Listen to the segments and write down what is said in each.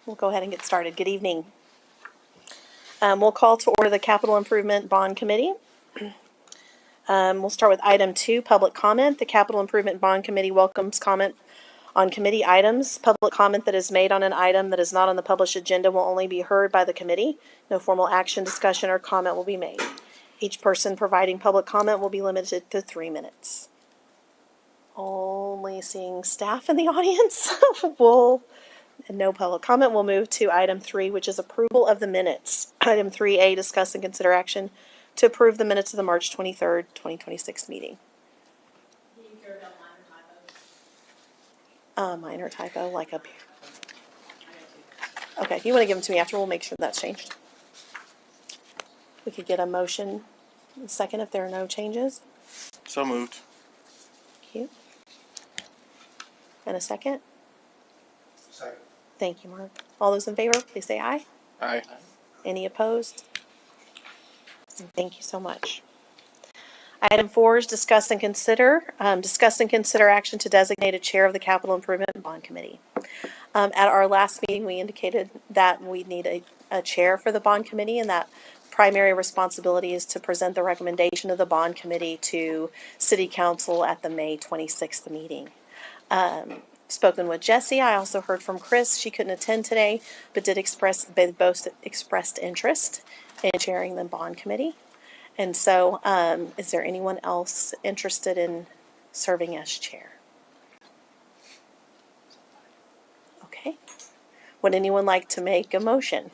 We'll go ahead and get started. Good evening. We'll call to order the Capital Improvement Bond Committee. We'll start with item 2, public comment. The Capital Improvement Bond Committee welcomes comment on committee items. Public comment that is made on an item that is not on the published agenda will only be heard by the committee. No formal action, discussion, or comment will be made. Each person providing public comment will be limited to 3 minutes. Only seeing staff in the audience. And no public comment. We'll move to item 3, which is approval of the minutes. Item 3A, discuss and consider action to approve the minutes of the March 23rd, 2026 meeting. Do you care about minor typos? Minor typo, like up here. Okay, if you want to give them to me after, we'll make sure that's changed. We could get a motion in a second if there are no changes. So moved. Thank you. And a second? Second. Thank you, Mark. All those in favor, please say aye. Aye. Any opposed? Thank you so much. Item 4 is discuss and consider action to designate a chair of the Capital Improvement Bond Committee. At our last meeting, we indicated that we need a chair for the bond committee, and that primary responsibility is to present the recommendation of the bond committee to City Council at the May 26th meeting. Spoken with Jesse. I also heard from Chris. She couldn't attend today, but both expressed interest in chairing the bond committee. And so, is there anyone else interested in serving as chair? Okay. Would anyone like to make a motion?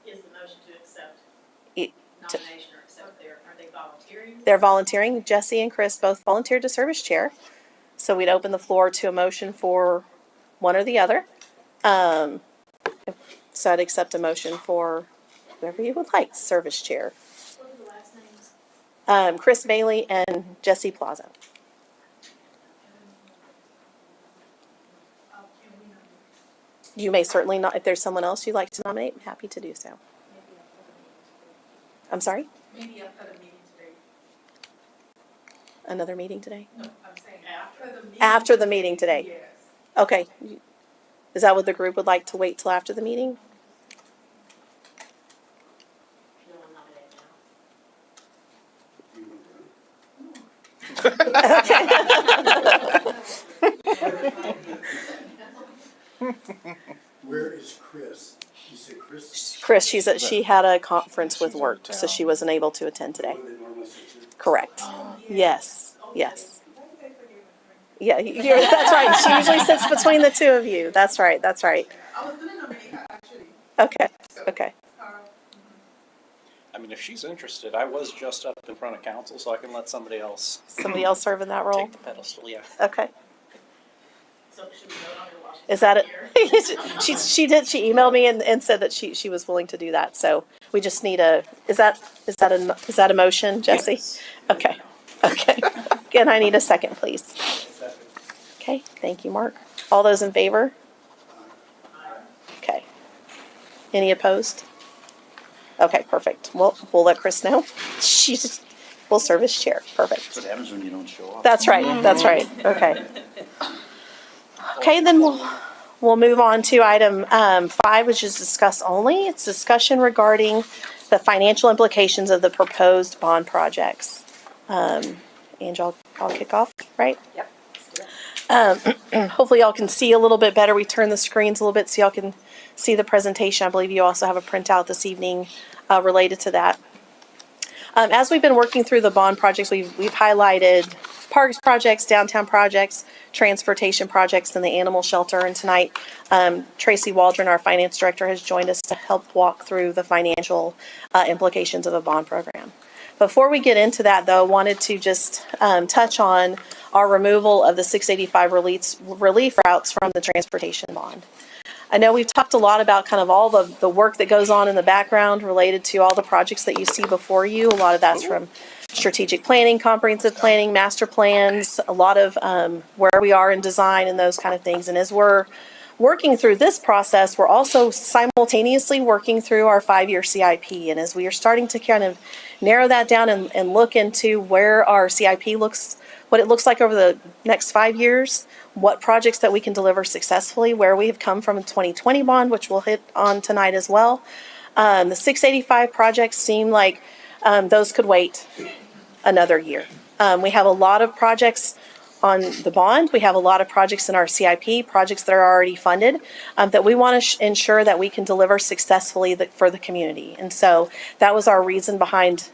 Is the motion to accept Nomination or accept are they volunteering? They're volunteering. Jesse and Chris both volunteered to serve as chair. So we'd open the floor to a motion for one or the other. So I'd accept a motion for whoever you would like to serve as chair. What are the last names? Chris Bailey and Jesse Plaza. You may certainly not, if there's someone else you'd like to nominate, I'm happy to do so. I'm sorry? Maybe after the meeting today. Another meeting today? No, I'm saying after the meeting. After the meeting today? Yes. Okay. Is that what the group would like to wait till after the meeting? Where is Chris? You said Chris? Chris, she had a conference with work, so she wasn't able to attend today. Correct. Yes, yes. Yeah, that's right. She usually sits between the two of you. That's right, that's right. I was going to nominate her, actually. Okay, okay. I mean, if she's interested, I was just up in front of council, so I can let somebody else Somebody else serve in that role? take the pedestal, yeah. Okay. So should we vote on her while she's Is that here? it? She emailed me and said that she was willing to do that. So we just need is that a motion, Jesse? Yes. Okay. Okay. Again, I need a second, please. Okay, thank you, Mark. All those in favor? Okay. Any opposed? Okay, perfect. We'll let Chris know. We'll serve as chair. Perfect. That's what happens when you don't show up. That's right. That's right. Okay. Okay, then we'll move on to item 5, which is discuss only. It's discussion regarding the financial implications of the proposed bond projects. Ange, I'll kick off, right? Yep. Hopefully y'all can see a little bit better. We turned the screens a little bit so y'all can see the presentation. I believe you also have a printout this evening related to that. As we've been working through the bond projects, we've highlighted parks projects, downtown projects, transportation projects, and the animal shelter. And tonight, Tracy Waldron, our finance director, has joined us to help walk through the financial implications of a bond program. Before we get into that, though, I wanted to just touch on our removal of the 685 relief routes from the transportation bond. I know we've talked a lot about kind of all the work that goes on in the background related to all the projects that you see before you. A lot of that's from strategic planning, comprehensive planning, master plans, a lot of where we are in design and those kind of things. And as we're working through this process, we're also simultaneously working through our 5-year CIP. And as we are starting to kind of narrow that down and look into where our CIP looks, what it looks like over the next 5 years, what projects that we can deliver successfully, where we have come from a 2020 bond, which we'll hit on tonight as well. The 685 projects seem like those could wait another year. We have a lot of projects on the bond. We have a lot of projects in our CIP, projects that are already funded, that we want to ensure that we can deliver successfully for the community. And so that was our reason behind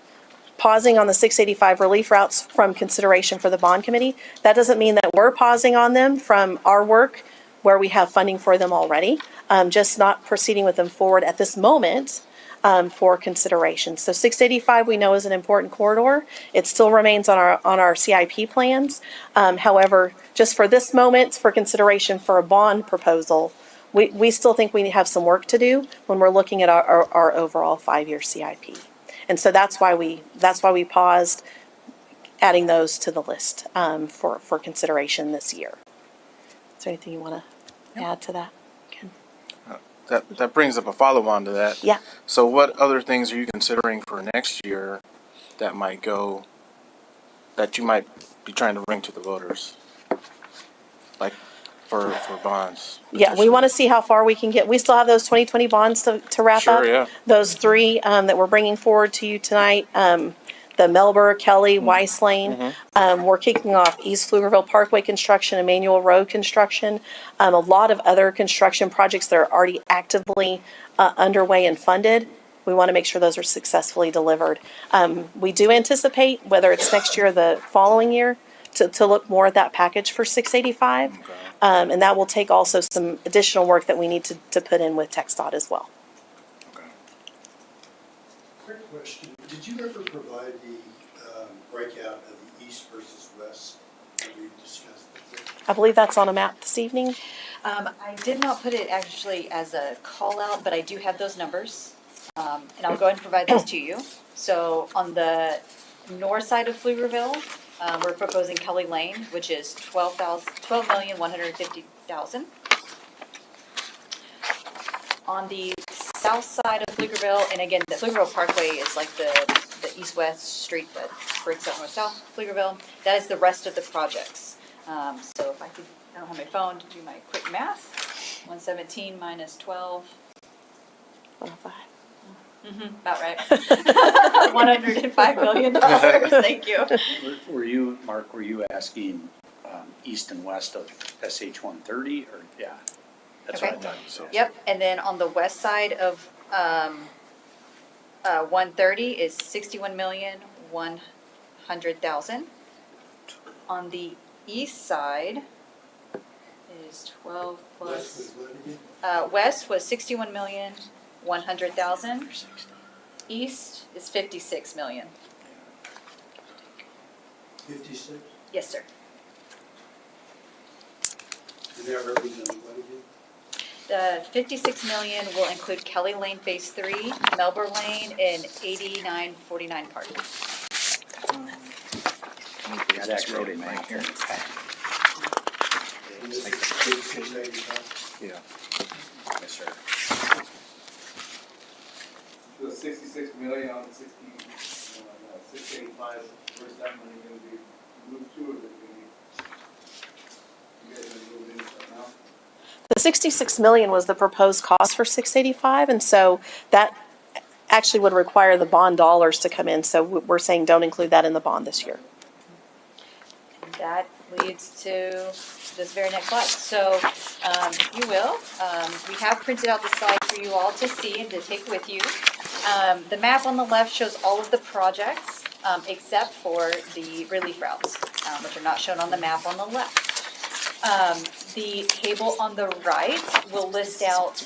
pausing on the 685 relief routes from consideration for the bond committee. That doesn't mean that we're pausing on them from our work where we have funding for them already, just not proceeding with them forward at this moment for consideration. So 685 we know is an important corridor. It still remains on our CIP plans. However, just for this moment, for consideration for a bond proposal, we still think we have some work to do when we're looking at our overall 5-year CIP. And so that's why we paused adding those to the list for consideration this year. Is there anything you want to add to that, Ken? That brings up a follow-on to that. Yeah. So what other things are you considering for next year that you might be trying to bring to the voters? Like for bonds? Yeah, we want to see how far we can get. We still have those 2020 bonds to wrap up. Sure, yeah. Those 3 that we're bringing forward to you tonight. The Melbourne, Kelly, Weiss Lane. We're kicking off East Pflugerville Parkway construction, Emmanuel Road construction, a lot of other construction projects that are already actively underway and funded. We want to make sure those are successfully delivered. We do anticipate, whether it's next year or the following year, to look more at that package for 685. Okay. And that will take also some additional work that we need to put in with TxDOT as well. Okay. Quick question, did you ever provide the breakout of the east versus west that we discussed before? I believe that's on a map this evening. I did not put it actually as a call out, but I do have those numbers. And I'll go ahead and provide those to you. So on the north side of Pflugerville, we're proposing Kelly Lane, which is $12,150,000. On the south side of Pflugerville, and again, the Pflugerville Parkway is like the east-west street that breaks up north-south Pflugerville. That is the rest of the projects. So if I could, I don't have my phone to do my quick math. 117 minus 12. 105. About right. $105 million. Thank you. Were you, Mark, asking east and west of SH 130 or, yeah? That's what I Okay. thought you said. Yep, and then on the west side of 130 is 61,100,000. On the east side is 12 West plus. was what again? West was 61,100,000. East is 56 million. 56? Yes, sir. And that represents what again? The 56 million will include Kelly Lane Phase 3, Melbourne Lane, and 8949 Park. Got X-rated math here. And this is 5685? Yeah. Yes, sir. The 66 million on 685, where's that money gonna be moved to, or is it gonna be, you guys gonna move it in now? The 66 million was the proposed cost for 685, and so that actually would require the bond dollars to come in. So we're saying don't include that in the bond this year. That leads to this very next slide. So, if you will, we have printed out the slide for you all to see and to take with you. The map on the left shows all of the projects, except for the relief routes, which are not shown on the map on the left. The table on the right will list out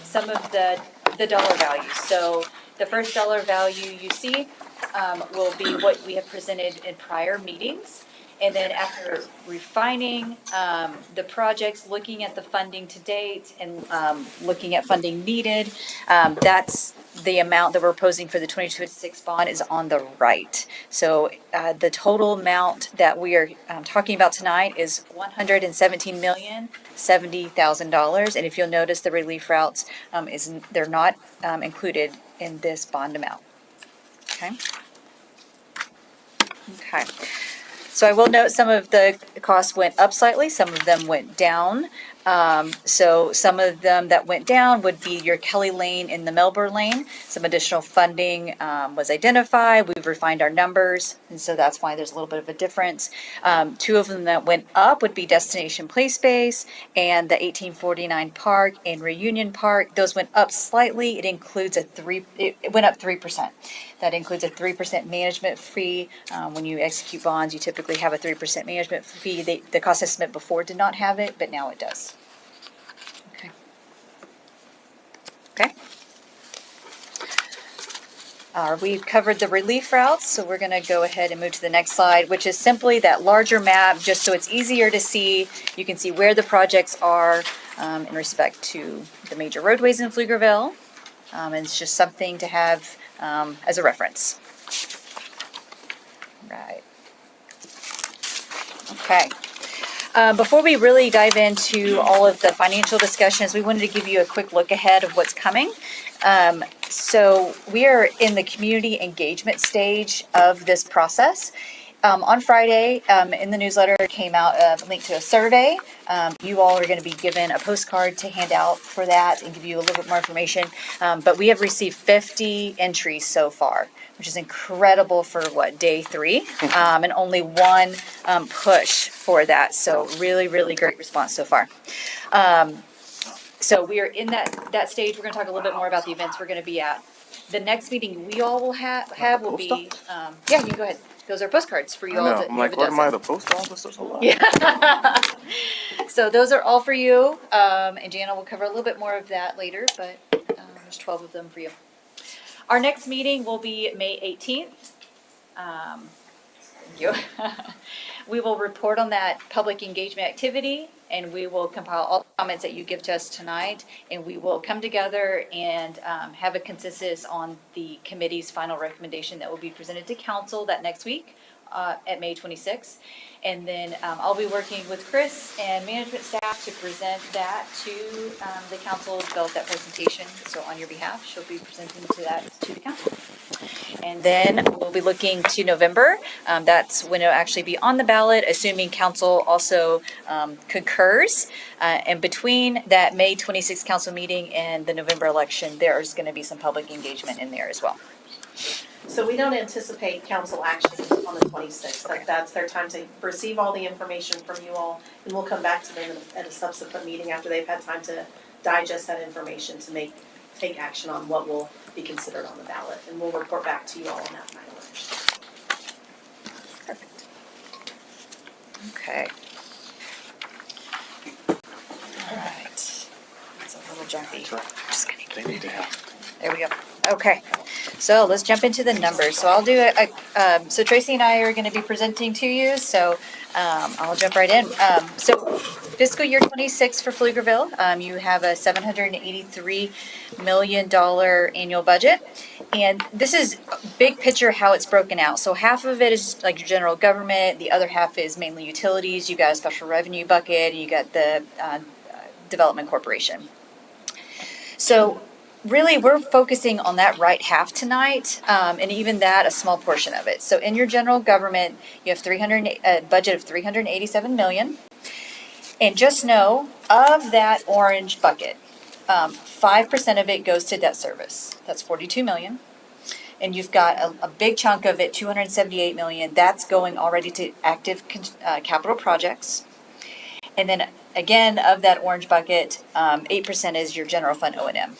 some of the dollar values. So the first dollar value you see will be what we have presented in prior meetings. And then after refining the projects, looking at the funding to date and looking at funding needed, that's the amount that we're proposing for the 2026 bond is on the right. So the total amount that we are talking about tonight is $117,070,000. And if you'll notice, the relief routes they're not included in this bond amount. Okay. Okay. So I will note some of the costs went up slightly, some of them went down. So some of them that went down would be your Kelly Lane and the Melbourne Lane. Some additional funding was identified. We've refined our numbers, and so that's why there's a little bit of a difference. Two of them that went up would be Destination Play Space and the 1849 Park and Reunion Park. Those went up slightly. It includes it went up 3%. That includes a 3% management fee. When you execute bonds, you typically have a 3% management fee. The cost estimate before did not have it, but now it does. Okay. Okay. We've covered the relief routes, so we're going to go ahead and move to the next slide, which is simply that larger map, just so it's easier to see. You can see where the projects are in respect to the major roadways in Pflugerville. And it's just something to have as a reference. Right. Okay. Before we really dive into all of the financial discussions, we wanted to give you a quick look ahead of what's coming. So we are in the community engagement stage of this process. On Friday, in the newsletter came out a link to a survey. You all are going to be given a postcard to hand out for that and give you a little bit more information. But we have received 50 entries so far, which is incredible for day 3, and only one push for that. So really, really great response so far. So we are in that stage. We're going to talk a little bit more about the events we're going to be at. The next meeting we all will have will be, yeah, you can go ahead. Those are postcards for you I all. know. I'm like, what am I, the post office or something? Yeah. So those are all for you. And Jana will cover a little bit more of that later, but there's 12 of them for you. Our next meeting will be May 18th. Thank you. We will report on that public engagement activity, and we will compile all the comments that you give to us tonight, and we will come together and have a consensus on the committee's final recommendation that will be presented to council that next week at May 26th. And then I'll be working with Chris and management staff to present that to the council, develop that presentation. So on your behalf, she'll be presenting to the council. And then we'll be looking to November. That's when it'll actually be on the ballot, assuming council also concurs. And between that May 26th council meeting and the November election, there's going to be some public engagement in there as well. So we don't anticipate council action on the 26th. Like, that's their time to receive all the information from you all, and we'll come back to them at a subsequent meeting after they've had time to digest that information to take action on what will be considered on the ballot, and we'll report back to you all on that final action. Perfect. Okay. All right. It's a little jumpy. That's right. Just kidding. They need to have. There we go. Okay, so let's jump into the numbers. So I'll do so Tracy and I are going to be presenting to you, so I'll jump right in. So fiscal year 26 for Pflugerville, you have a $783 million annual budget. And this is big picture how it's broken out. So half of it is like your general government, the other half is mainly utilities. You got a special revenue bucket, and you got the development corporation. So really, we're focusing on that right half tonight, and even that, a small portion of it. So in your general government, you have a budget of $387 million. And just know, of that orange bucket, 5% of it goes to debt service. That's $42 million. And you've got a big chunk of it, $278 million. That's going already to active capital projects. And then again, of that orange bucket, 8% is your general fund O&M.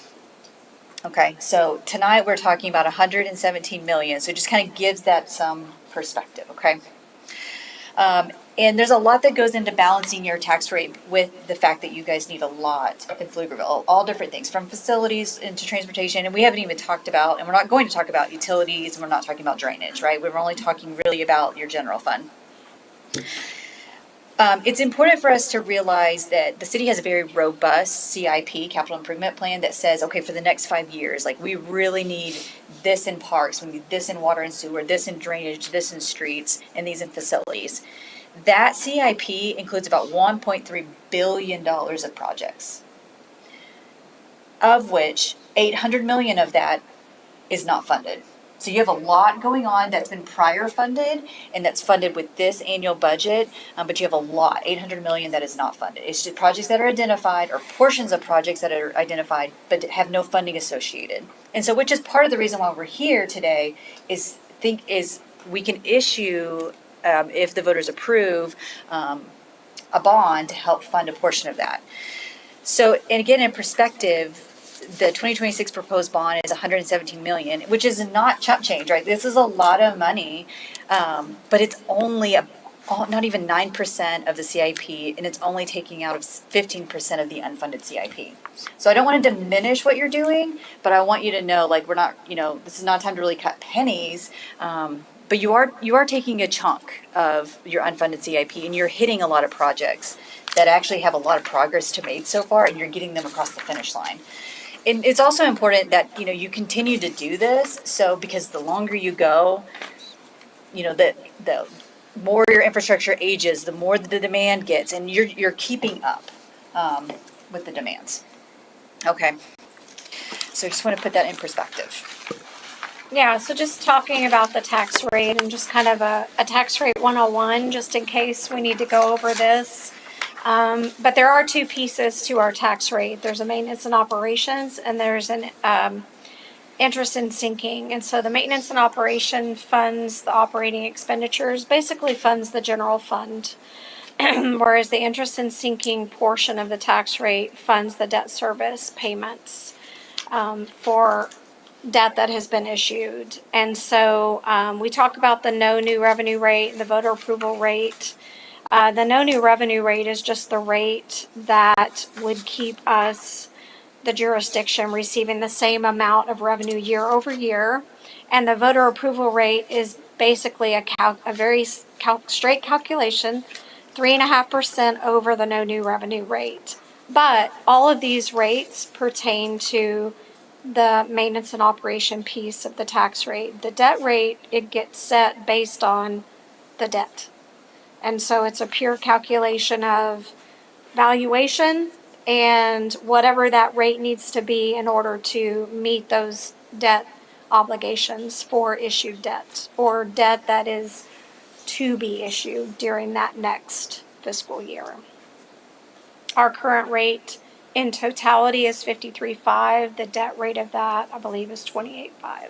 Okay, so tonight we're talking about $117 million, so it just kind of gives that some perspective, okay? And there's a lot that goes into balancing your tax rate with the fact that you guys need a lot in Pflugerville, all different things, from facilities into transportation, and we haven't even talked about, and we're not going to talk about utilities, and we're not talking about drainage, right? We're only talking really about your general fund. It's important for us to realize that the city has a very robust CIP, capital improvement plan, that says, okay, for the next 5 years, like, we really need this in parks, we need this in water and sewer, this in drainage, this in streets, and these in facilities. That CIP includes about $1.3 billion of projects, of which $800 million of that is not funded. So you have a lot going on that's been prior funded and that's funded with this annual budget, but you have a lot, 800 million that is not funded. It's just projects that are identified or portions of projects that are identified but have no funding associated. And so, which is part of the reason why we're here today is we can issue, if the voters approve, a bond to help fund a portion of that. So, and again, in perspective, the 2026 proposed bond is 117 million, which is not chump change, right? This is a lot of money, but it's only not even 9% of the CIP, and it's only taking out of 15% of the unfunded CIP. So I don't want to diminish what you're doing, but I want you to know, like, we're not, this is not time to really cut pennies, but you are taking a chunk of your unfunded CIP, and you're hitting a lot of projects that actually have a lot of progress to make so far, and you're getting them across the finish line. And it's also important that, you continue to do this, so because the longer you go, the more your infrastructure ages, the more the demand gets, and you're keeping up with the demands. Okay. So I just want to put that in perspective. Yeah, so just talking about the tax rate and just kind of a tax rate 101, just in case we need to go over this. But there are two pieces to our tax rate. There's a maintenance and operations, and there's an interest and sinking. And so the maintenance and operation funds the operating expenditures, basically funds the general fund. Whereas the interest and sinking portion of the tax rate funds the debt service payments for debt that has been issued. And so we talk about the no new revenue rate and the voter approval rate. The no new revenue rate is just the rate that would keep us, the jurisdiction, receiving the same amount of revenue year over year. And the voter approval rate is basically a very straight calculation, 3.5% over the no new revenue rate. But all of these rates pertain to the maintenance and operation piece of the tax rate. The debt rate, it gets set based on the debt. And so it's a pure calculation of valuation and whatever that rate needs to be in order to meet those debt obligations for issued debt or debt that is to be issued during that next fiscal year. Our current rate in totality is 53.5. The debt rate of that, I believe, is 28.5.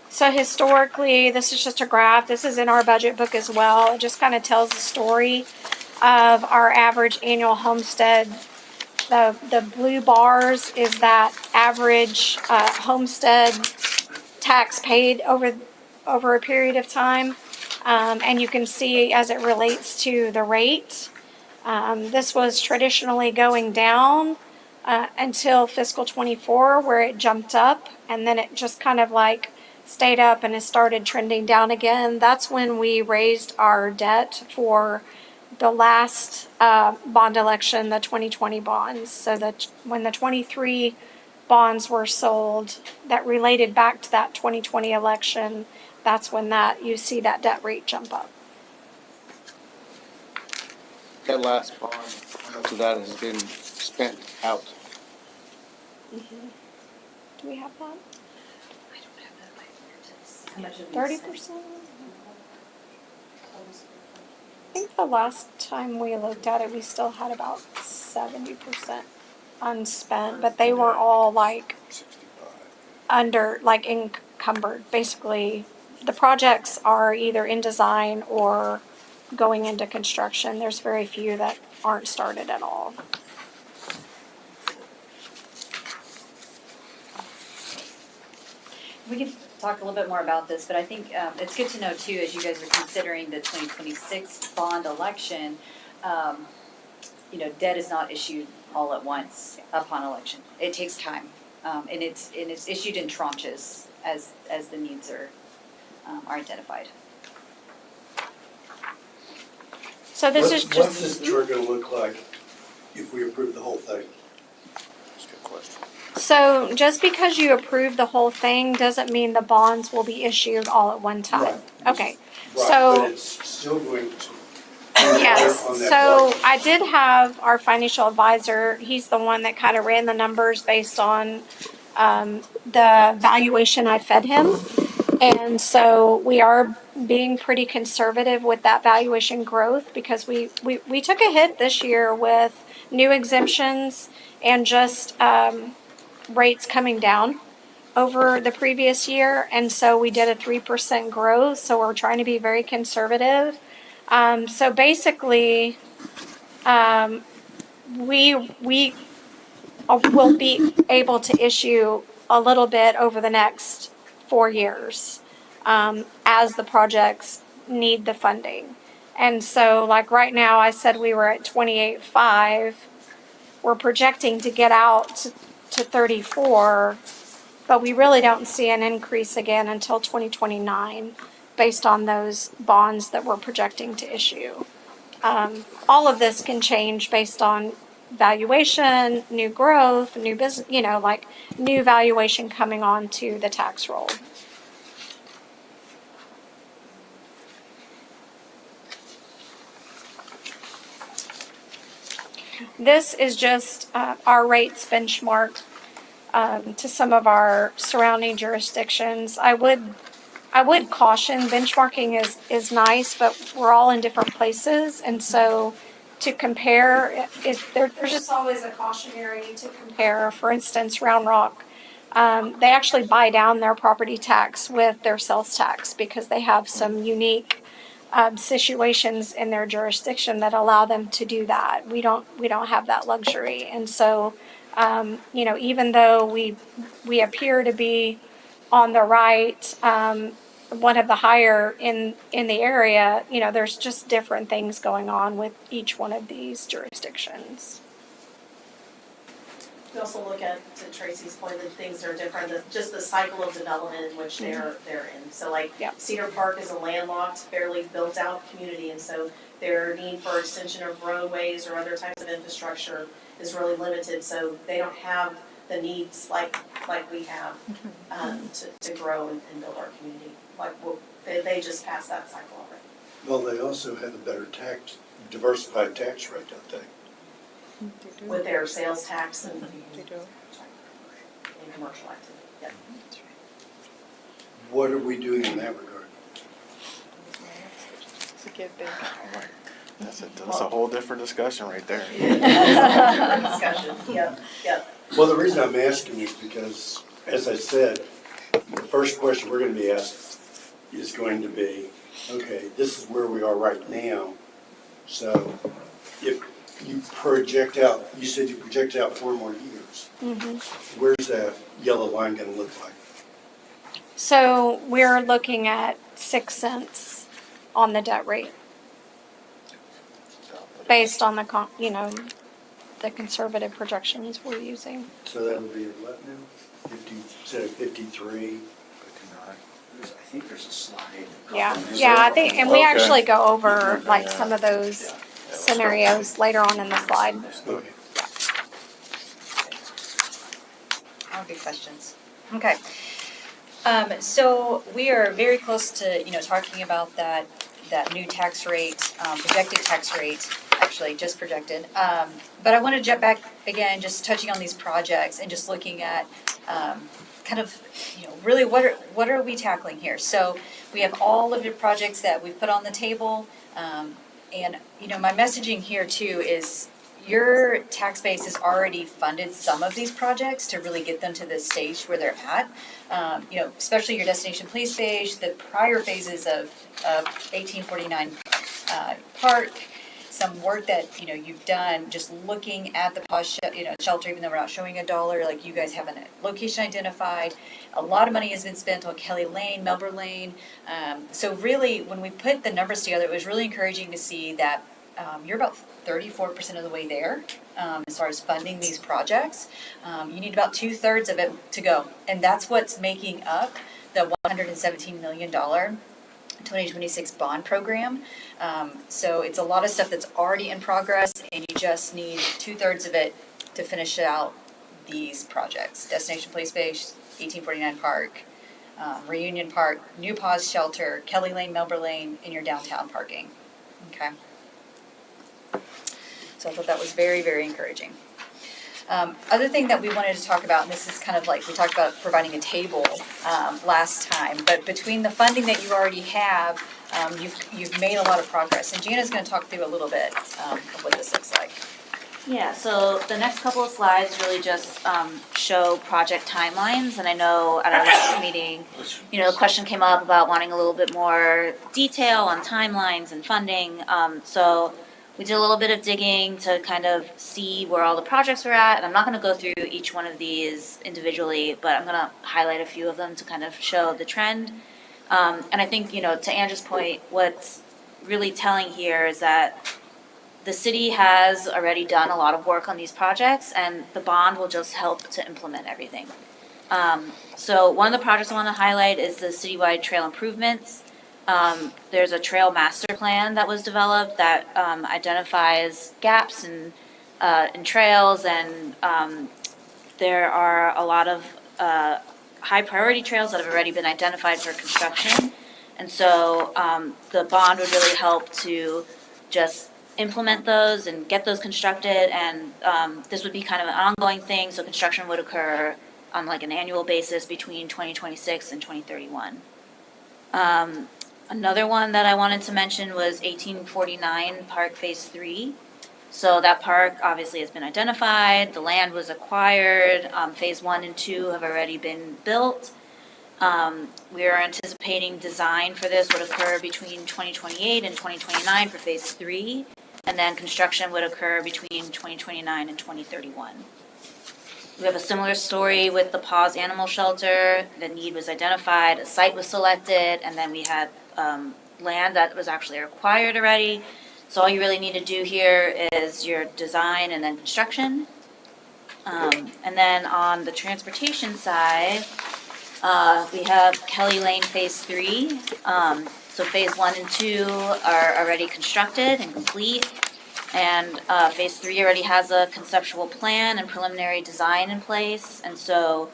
So historically, this is just a graph. This is in our budget book as well. It just kind of tells the story of our average annual homestead. The blue bars is that average homestead tax paid over a period of time. And you can see as it relates to the rate, this was traditionally going down until fiscal 24, where it jumped up, and then it just kind of like stayed up and it started trending down again. That's when we raised our debt for the last bond election, the 2020 bonds. So that when the 23 bonds were sold that related back to that 2020 election, that's when you see that debt rate jump up. That last bond, how much of that has been spent out? Mm-hmm. Do we have that? I don't have that at my fingertips. How much of 30%? I think the last time we looked at it, we still had about 70% unspent, but they were all like encumbered. Basically, the projects are either in design or going into construction. There's very few that aren't started at all. We can talk a little bit more about this, but I think it's good to know too, as you guys are considering the 2026 bond election, debt is not issued all at once upon election. It takes time, and it's issued in tranches as the needs are identified. So this is just. What's this chart gonna look like if we approve the whole thing? That's a good question. So just because you approve the whole thing doesn't mean the bonds will be issued all at one time. Right. Okay, Right, so. but it's still going to. Yes, on that so block. I did have our financial advisor, he's the one that kind of ran the numbers based on the valuation I fed him. And so we are being pretty conservative with that valuation growth because we took a hit this year with new exemptions and just rates coming down over the previous year. And so we did a 3% growth. So we're trying to be very conservative. So basically, we will be able to issue a little bit over the next 4 years as the projects need the funding. And so, like right now, I said we were at 28.5. We're projecting to get out to 34, but we really don't see an increase again until 2029 based on those bonds that we're projecting to issue. All of this can change based on valuation, new growth, new business, like new valuation coming on to the tax roll. This is just our rates benchmarked to some of our surrounding jurisdictions. I would caution benchmarking is nice, but we're all in different places, and so to compare, there's just always a cautionary to compare. For instance, Round Rock, they actually buy down their property tax with their sales tax because they have some unique situations in their jurisdiction that allow them to do that. We don't have that luxury, and so even though we appear to be on the right, one of the higher in the area, there's just different things going on with each one of these jurisdictions. We also look at, to Tracy's point, that things are different, just the cycle of development in which they're in. So like Yep. Cedar Park is a landlocked, fairly built out community, and so their need for extension of roadways or other types of infrastructure is really limited, so they don't have the needs like we have to grow and build our community. They just passed that cycle already. Well, they also have a better diversified tax rate, don't they? With their sales tax and commercial activity, yeah. What are we doing in that regard? That's a whole different discussion right there. Discussion, yep. Well, the reason I'm asking is because, as I said, the first question we're going to be asked is going to be, okay, this is where we are right now. So if you project out, you said you projected out 4 more years. Mm-hmm. Where's that yellow line going to look like? So we're looking at 6 cents on the debt rate based on the conservative projections we're using. So that'll be what now? 50, instead of 53? I think there's a slide. Yeah, I think, and we Okay. actually go over like some of those scenarios later on in the slide. Okay. All good questions. Okay. So we are very close to, talking about that new tax rate, projected tax rate, actually just projected. But I want to jump back again, just touching on these projects and just looking at kind of, really what are we tackling here? So we have all of the projects that we've put on the table. And, my messaging here too is your tax base has already funded some of these projects to really get them to this stage where they're at. Especially your destination play stage, the prior phases of 1849 Park, some work that, you've done, just looking at the pause shelter, even though we're not showing $1, like you guys have a location identified. A lot of money has been spent on Kelly Lane, Melbourne Lane. So really, when we put the numbers together, it was really encouraging to see that you're about 34% of the way there as far as funding these projects. You need about 2/3 of it to go. And that's what's making up the $117 million 2026 bond program. So it's a lot of stuff that's already in progress, and you just need 2/3 of it to finish out these projects. Destination Play Space, 1849 Park, Reunion Park, New Pause Shelter, Kelly Lane, Melbourne Lane, and your downtown parking. Okay. So I thought that was very, very encouraging. Other thing that we wanted to talk about, and this is kind of like, we talked about providing a table last time, but between the funding that you already have, you've made a lot of progress. And Jana's going to talk through a little bit of what this looks like. Yeah, so the next couple of slides really just show project timelines, and I know at our last meeting, the question came up about wanting a little bit more detail on timelines and funding. So we did a little bit of digging to kind of see where all the projects were at, and I'm not going to go through each one of these individually, but I'm going to highlight a few of them to kind of show the trend. And I think, to Andrew's point, what's really telling here is that the city has already done a lot of work on these projects, and the bond will just help to implement everything. So one of the projects I want to highlight is the citywide trail improvements. There's a trail master plan that was developed that identifies gaps in trails, and there are a lot of high priority trails that have already been identified for construction. And so the bond would really help to just implement those and get those constructed, and this would be kind of an ongoing thing, so construction would occur on like an annual basis between 2026 and 2031. Another one that I wanted to mention was 1849 Park Phase 3. So that park obviously has been identified, the land was acquired, Phase 1 and 2 have already been built. We are anticipating design for this would occur between 2028 and 2029 for Phase 3. And then construction would occur between 2029 and 2031. We have a similar story with the Paws Animal Shelter. The need was identified, a site was selected, and then we had land that was actually acquired already. So all you really need to do here is your design and then construction. And then on the transportation side, we have Kelly Lane Phase 3. So Phase 1 and 2 are already constructed and complete. And Phase 3 already has a conceptual plan and preliminary design in place. And so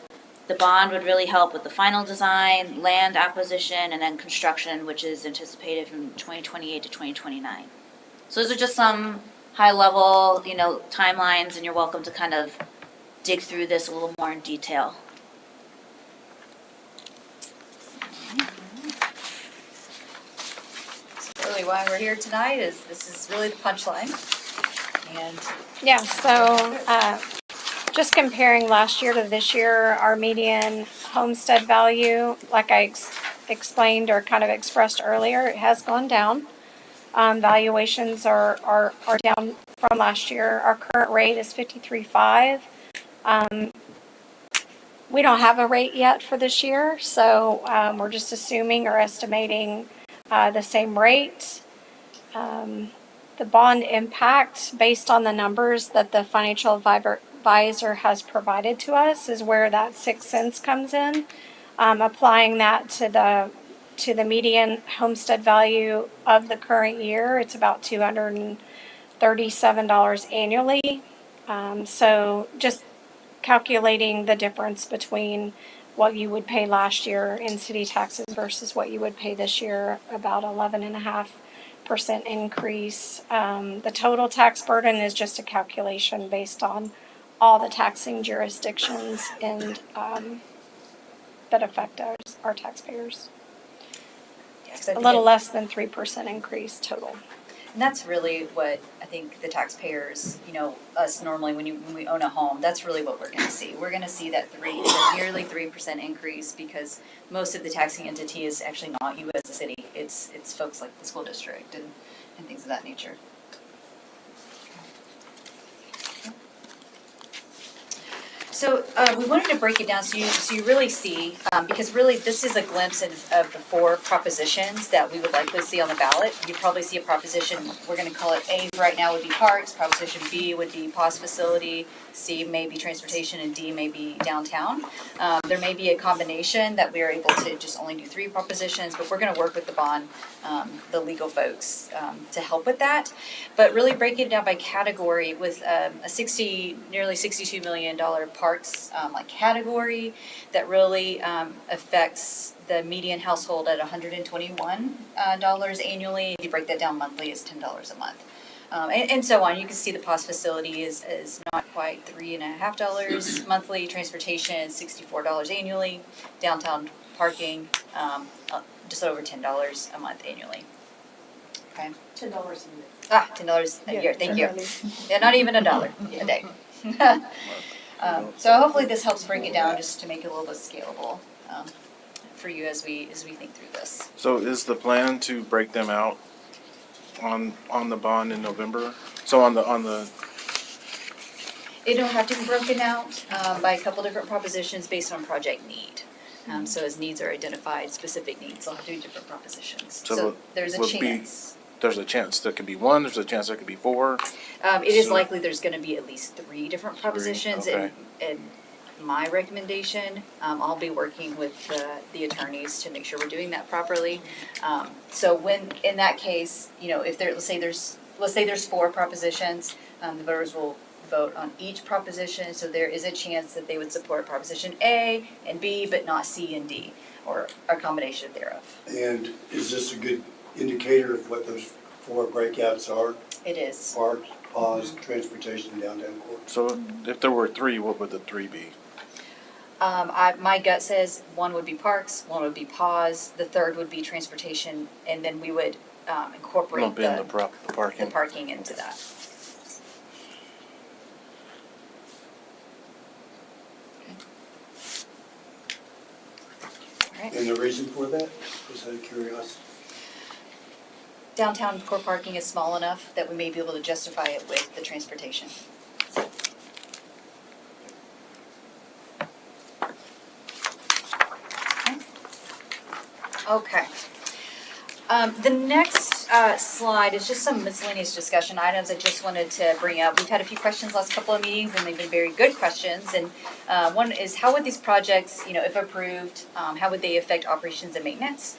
the bond would really help with the final design, land acquisition, and then construction, which is anticipated from 2028 to 2029. So those are just some high-level, timelines, and you're welcome to kind of dig through this a little more in detail. Really why we're here tonight is this is really the punchline. And Yeah, so just comparing last year to this year, our median homestead value, like I explained or kind of expressed earlier, it has gone down. Valuations are down from last year. Our current rate is 53.5. We don't have a rate yet for this year, so we're just assuming or estimating the same rate. The bond impact, based on the numbers that the financial advisor has provided to us, is where that 6 cents comes in. Applying that to the median homestead value of the current year, it's about $237 annually. So just calculating the difference between what you would pay last year in city taxes versus what you would pay this year, about 11.5% increase. The total tax burden is just a calculation based on all the taxing jurisdictions and that affect our taxpayers. yeah, 'cause I A think little less than 3% increase total. And that's really what I think the taxpayers, us normally when we own a home, that's really what we're going to see. We're going to see that nearly 3% increase because most of the taxing entity is actually not you as a city. It's folks like the school district and things of that nature. So we wanted to break it down so you really see, because really this is a glimpse of the 4 propositions that we would likely see on the ballot. You probably see a proposition, we're going to call it A right now would be parks, proposition B would be POS facility, C may be transportation, and D may be downtown. There may be a combination that we are able to just only do 3 propositions, but we're going to work with the bond, the legal folks to help with that. But really breaking it down by category with a nearly $62 million parks category that really affects the median household at $121 annually. If you break that down monthly, it's $10 a month. And so on. You can see the POS facility is not quite $3.50 monthly. Transportation is $64 annually. Downtown parking, just over $10 a month annually. Okay. $10 a year. $10 a year. Thank you. Yeah, not even $1 a day. Month. So hopefully this helps break it down just to make it a little bit scalable for you as we think through this. So is the plan to break them out on the bond in November? So on the It'll have to be broken out by a couple different propositions based on project need. So as needs are identified, specific needs, they'll have to be different propositions. So So there's a will it be- chance. there's a chance there could be one, there's a chance there could be four. It is So- likely there's gonna be at least 3 different propositions, okay. and my recommendation, I'll be working with the attorneys to make sure we're doing that properly. So when, in that case, you know, if there, let's say there's 4 propositions, the voters will vote on each proposition, so there is a chance that they would support proposition A and B, but not C and D, or a combination thereof. And is this a good indicator of what those 4 breakouts are? It is. Parks, pause, transportation, downtown core. So if there were 3, what would the 3 be? My gut says 1 would be parks, 1 would be pause, the 3rd would be transportation, and then we would incorporate Lump in the the parking. parking into that. All right. And the reason for that, just out of curiosity? Downtown core parking is small enough that we may be able to justify it with the transportation. Okay. The next slide is just some miscellaneous discussion items I just wanted to bring up. We've had a few questions last couple of meetings, and they've been very good questions. And one is, how would these projects, you know, if approved, how would they affect operations and maintenance?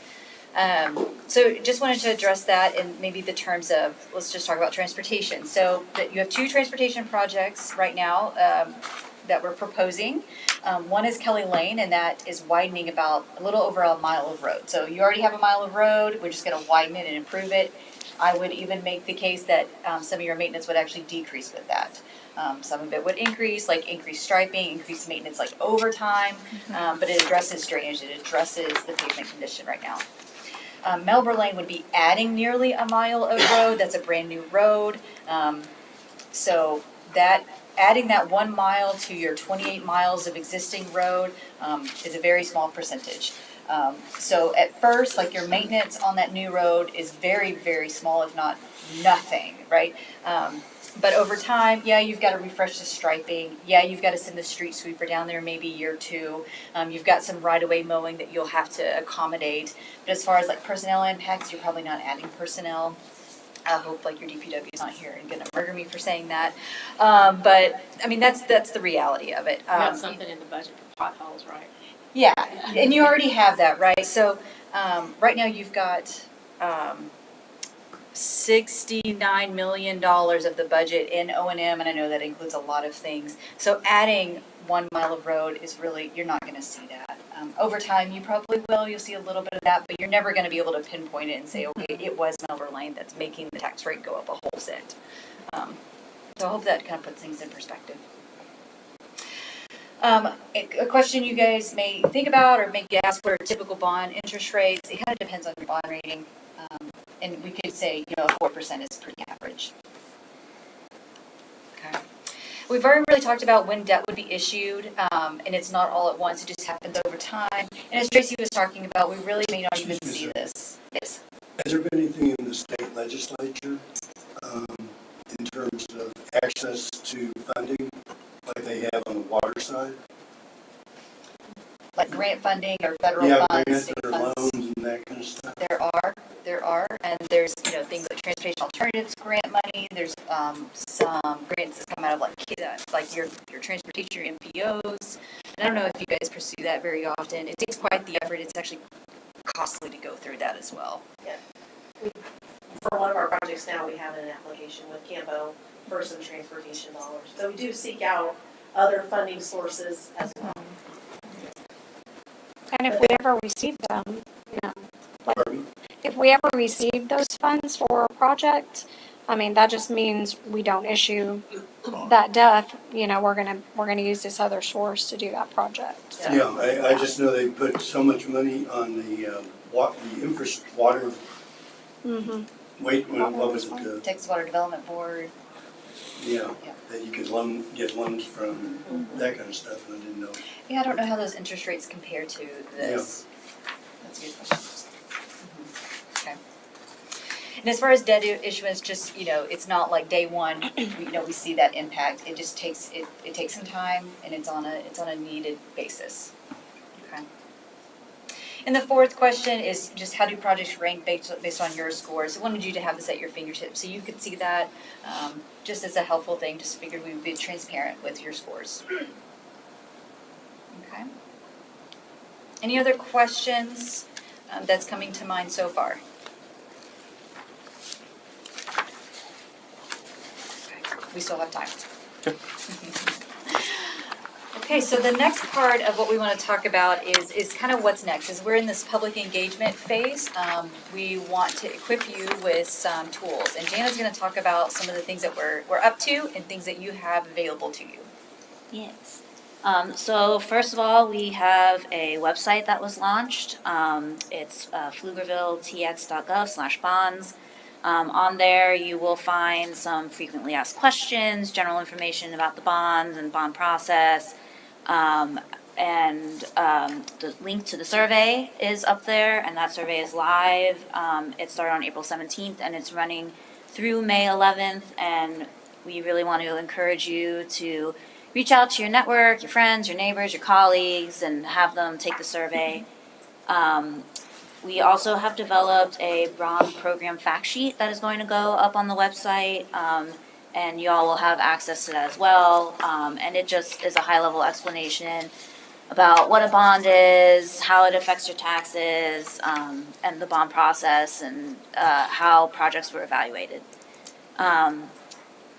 So just wanted to address that in maybe the terms of, let's just talk about transportation. So that you have 2 transportation projects right now that we're proposing. One is Kelly Lane, and that is widening about a little over a mile of road. So you already have a mile of road, we're just gonna widen it and improve it. I would even make the case that some of your maintenance would actually decrease with that. Some of it would increase, like increased striping, increased maintenance like overtime, but it addresses drainage, it addresses the pavement condition right now. Melbourne Lane would be adding nearly a mile of road, that's a brand new road. So that, adding that 1 mile to your 28 miles of existing road is a very small percentage. So at first, like your maintenance on that new road is very, very small, if not nothing, right? But over time, yeah, you've got to refresh the striping. Yeah, you've got to send the street sweeper down there maybe year 2. You've got some right-of-way mowing that you'll have to accommodate. But as far as like personnel impacts, you're probably not adding personnel. I hope like your DPW is not here and gonna murder me for saying that. But I mean, that's the reality of it. We got something in the budget for potholes, right? Yeah, and you already have that, right? So right now you've got $69 million of the budget in O&M, and I know that includes a lot of things. So adding 1 mile of road is really, you're not going to see that. Over time, you probably will. You'll see a little bit of that, but you're never going to be able to pinpoint it and say, okay, it was Melbourne Lane that's making the tax rate go up a whole cent. So I hope that kind of puts things in perspective. A question you guys may think about or may ask, what are typical bond interest rates? It kind of depends on your bond rating. And we could say, 4% is pretty average. Okay. We've already really talked about when debt would be issued, and it's not all at once, it just happens over time. And as Tracy was talking about, we really may not even see this. Yes. Has there been anything in the state legislature in terms of access to funding like they have on the water side? Like grant funding or federal Yeah, funds, grants state or funds. loans and that kind of stuff. There are, and there's, things like transportation alternatives grant money, there's, some grants that come out of like your transportation, your MPOs. And I don't know if you guys pursue that very often. It takes quite the effort. It's actually costly to go through that as well. For one of our projects now, we have an application with Campo for some transportation dollars. So we do seek out other funding sources as well. And if we ever receive them, like Pardon? if we ever receive those funds for a project, I mean, that just means we don't issue that death, you know, we're gonna use this other source to do that project. So, Yeah, I just know they put so much money on the water, mhm. what was it, Texas Water Development Board. yeah, Yeah. that you could get loans from, that kind of stuff, and I didn't know. Yeah, I don't know how those interest rates compare to this. That's a good question. Okay. And as far as debt issuance, just, you know, it's not like day one, we see that impact. It just takes, it takes some time and it's on a needed basis. Okay. And the fourth question is just how do projects rank based on your scores? I wanted you to have this at your fingertips so you could see that, just as a helpful thing, just figured we would be transparent with your scores. Okay. Any other questions that's coming to mind so far? We still have time. Okay, so the next part of what we want to talk about is kind of what's next. As we're in this public engagement phase, we want to equip you with some tools. And Jana's going to talk about some of the things that we're up to and things that you have available to you. Yes. So first of all, we have a website that was launched. It's pflugervilletx.gov/bonds. On there, you will find some frequently asked questions, general information about the bonds and bond process. The link to the survey is up there, and that survey is live. It started on April 17th, and it's running through May 11th, and we really want to encourage you to reach out to your network, your friends, your neighbors, your colleagues, and have them take the survey. We also have developed a bond program fact sheet that is going to go up on the website, and you all will have access to that as well. And it just is a high-level explanation about what a bond is, how it affects your taxes, and the bond process, and how projects were evaluated.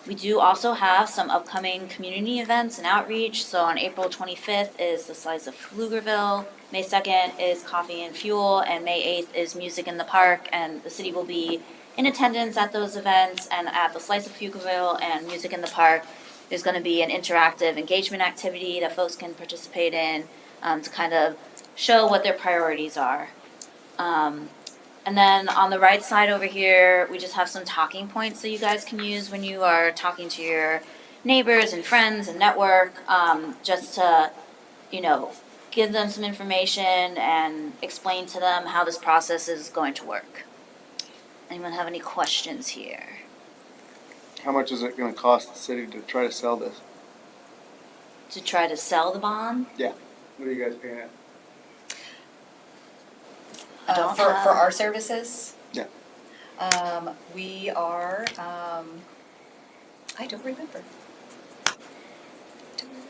We do also have some upcoming community events and outreach. So on April 25th is the Slice of Pflugerville. May 2nd is Coffee and Fuel, and May 8th is Music in the Park. And the city will be in attendance at those events. And at the Slice of Pflugerville and Music in the Park, there's going to be an interactive engagement activity that folks can participate in to kind of show what their priorities are. And then on the right side over here, we just have some talking points that you guys can use when you are talking to your neighbors and friends and network, just to, you know, give them some information and explain to them how this process is going to work. Anyone have any questions here? How much is it gonna cost the city to try to sell this? To try to sell the bond? What are you guys paying at? don't For have- our services? Yeah. We are, I don't remember.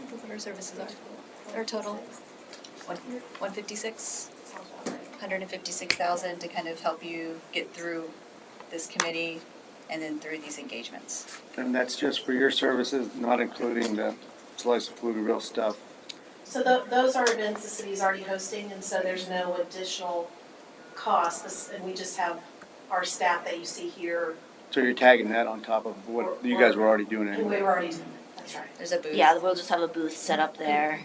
What our services are. Our total, 156? 156,000 to kind of help you get through this committee and then through these engagements. And that's just for your services, not including the Slice of Pflugerville stuff? So those are events the city's already hosting, and so there's no additional cost. And we just have our staff that you see here, So you're tagging that on top of what you guys were already doing and we anyway? were already doing that. That's right. There's a booth. Yeah, we'll just have a booth set up there.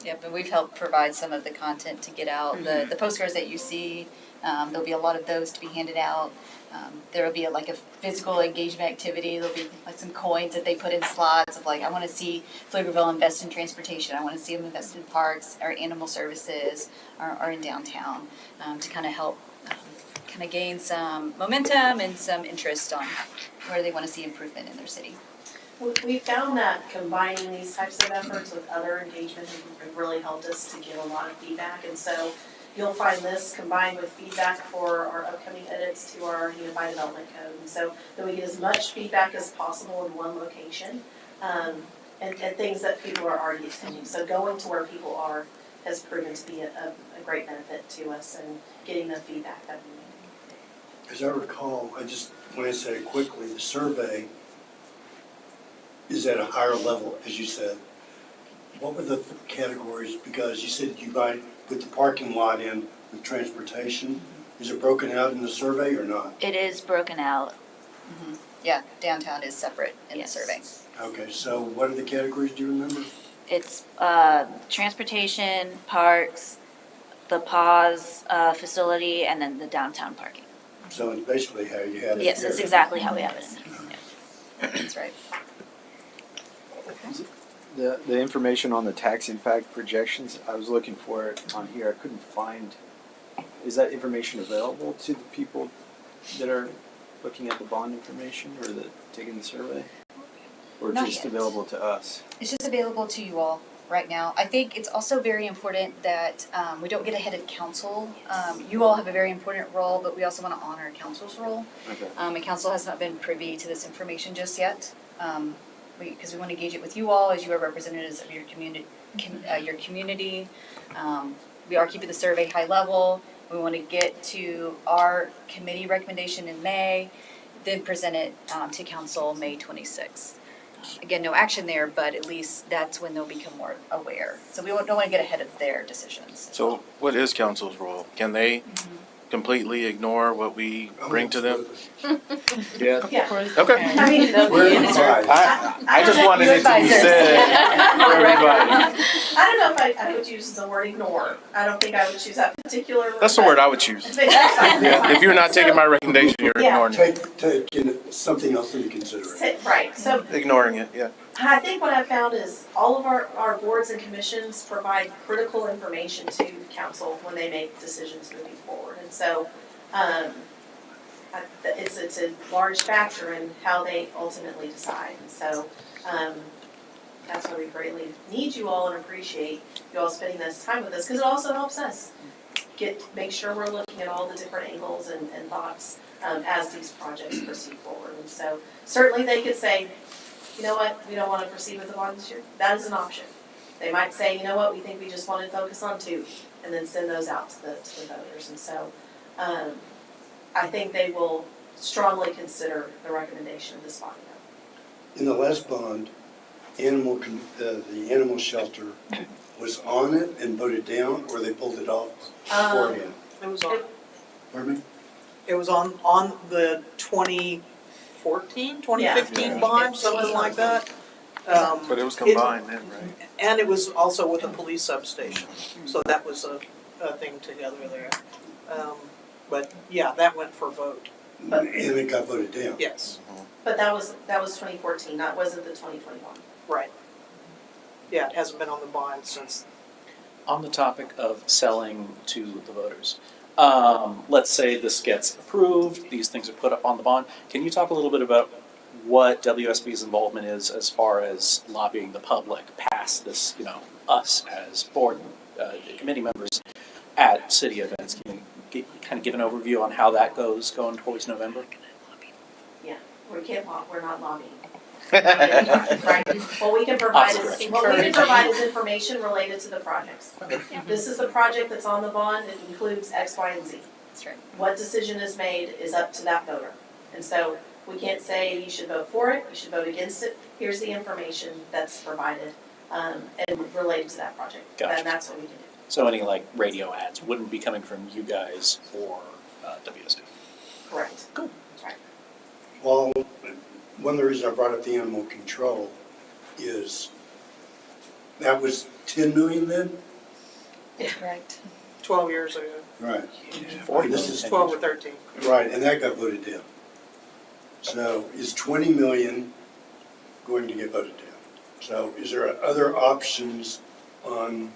Yep, and we've helped provide some of the content to get out. The postcards that you see, there'll be a lot of those to be handed out. There will be like a physical engagement activity. There'll be like some coins that they put in slots of like, I want to see Pflugerville invest in transportation. I want to see them invest in parks or animal services or in downtown, to kind of help kind of gain some momentum and some interest on where they want to see improvement in their city. We found that combining these types of efforts with other engagement have really helped us to get a lot of feedback. And so you'll find this combined with feedback for our upcoming edits to our Unified Development Code. And so that we get as much feedback as possible in one location, and things that people are already attending. So going to where people are has proven to be a great benefit to us and getting the feedback that we need. As I recall, I just want to say quickly, the survey is at a higher level, as you said. What were the categories? Because you said you put the parking lot in with transportation. Is it broken out in the survey or not? It is broken out. Yeah, downtown is separate in the Yes. survey. Okay, so what are the categories, do you remember? It's transportation, parks, the pause facility, and then the downtown parking. So it's basically how you have it Yes, here. that's exactly how we have it in there. That's right. The information on the tax impact projections, I was looking for it on here, I couldn't find, is that information available to the people that are looking at the bond information or taking the survey? Or Not just yet. available to us? It's just available to you all right now. I think it's also very important that we don't get ahead of council. You all have a very important role, but we also want to honor council's role. Okay. And council has not been privy to this information just yet. Because we want to engage it with you all as you are representatives of your community. We are keeping the survey high level. We want to get to our committee recommendation in May, then present it to council May 26th. Again, no action there, but at least that's when they'll become more aware. So we don't want to get ahead of their decisions. So what is council's role? Can they completely ignore what we bring to them? Yeah. Yeah. Okay. I mean, We're advised. I just wanted it to be said for everybody. I don't know if I would use the word ignore. I don't think I would choose that particular word. That's the word I would choose. That's fine. If you're not taking my recommendation, you're Yeah. ignoring it. Take something else into consideration. Right, so Ignoring it, yeah. I think what I've found is all of our boards and commissions provide critical information to council when they make decisions moving forward. And so, it's a large factor in how they ultimately decide. And so, that's why we greatly need you all and appreciate you all spending this time with us, because it also helps us make sure we're looking at all the different angles and thoughts, as these projects proceed forward. And so, certainly they could say, you know what, we don't want to proceed with the bond this year. That is an option. They might say, you know what, we think we just want to focus on 2, and then send those out to the voters. And so, I think they will strongly consider the recommendation of this body. In the last bond, the animal shelter was on it and voted down, or they pulled it off beforehand? It was on, Pardon me? it was on the 2014, 2015 Yeah. bond, something like that. But it was combined then, right? And it was also with a police substation, so that was a thing together there. But yeah, that went for vote, And it got voted down. yes, But that was 2014, that wasn't the 2021. right. Yeah, it hasn't been on the bond since. On the topic of selling to the voters, let's say this gets approved, these things are put up on the bond. Can you talk a little bit about what WSB's involvement is as far as lobbying the public past this, us as board committee members at city events? Can you kind of give an overview on how that goes going towards November? Yeah, we're not lobbying. Right, what we can provide is information related to the projects. This is the project that's on the bond, it includes X, Y, and Z. That's right. What decision is made is up to that voter. And so we can't say you should vote for it, you should vote against it. Here's the information that's provided and related to that project. Gotcha. And that's what we can do. So any radio ads wouldn't be coming from you guys or WSB? Correct. Cool. That's right. Well, one of the reasons I brought up the animal control is that was 10 million then? Right. 12 years ago, Right. 40 This is 12 or 13. Right, and that got voted down. So is 20 million going to get voted down? So is there other options on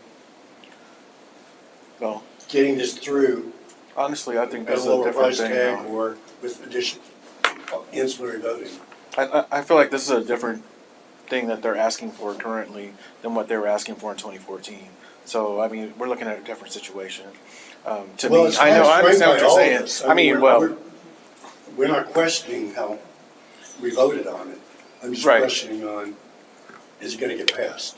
Well, getting this through honestly, I think at a that's a lower different price thing tag now. or with additional ancillary voting? I feel like this is a different thing that they're asking for currently than what they were asking for in 2014. So, I mean, we're looking at a different situation. To Well, me, it's I know, I explained understand by what you're all of saying. us. I mean, well, We're not questioning how we voted on it. I'm just Right. questioning on, is it gonna get passed?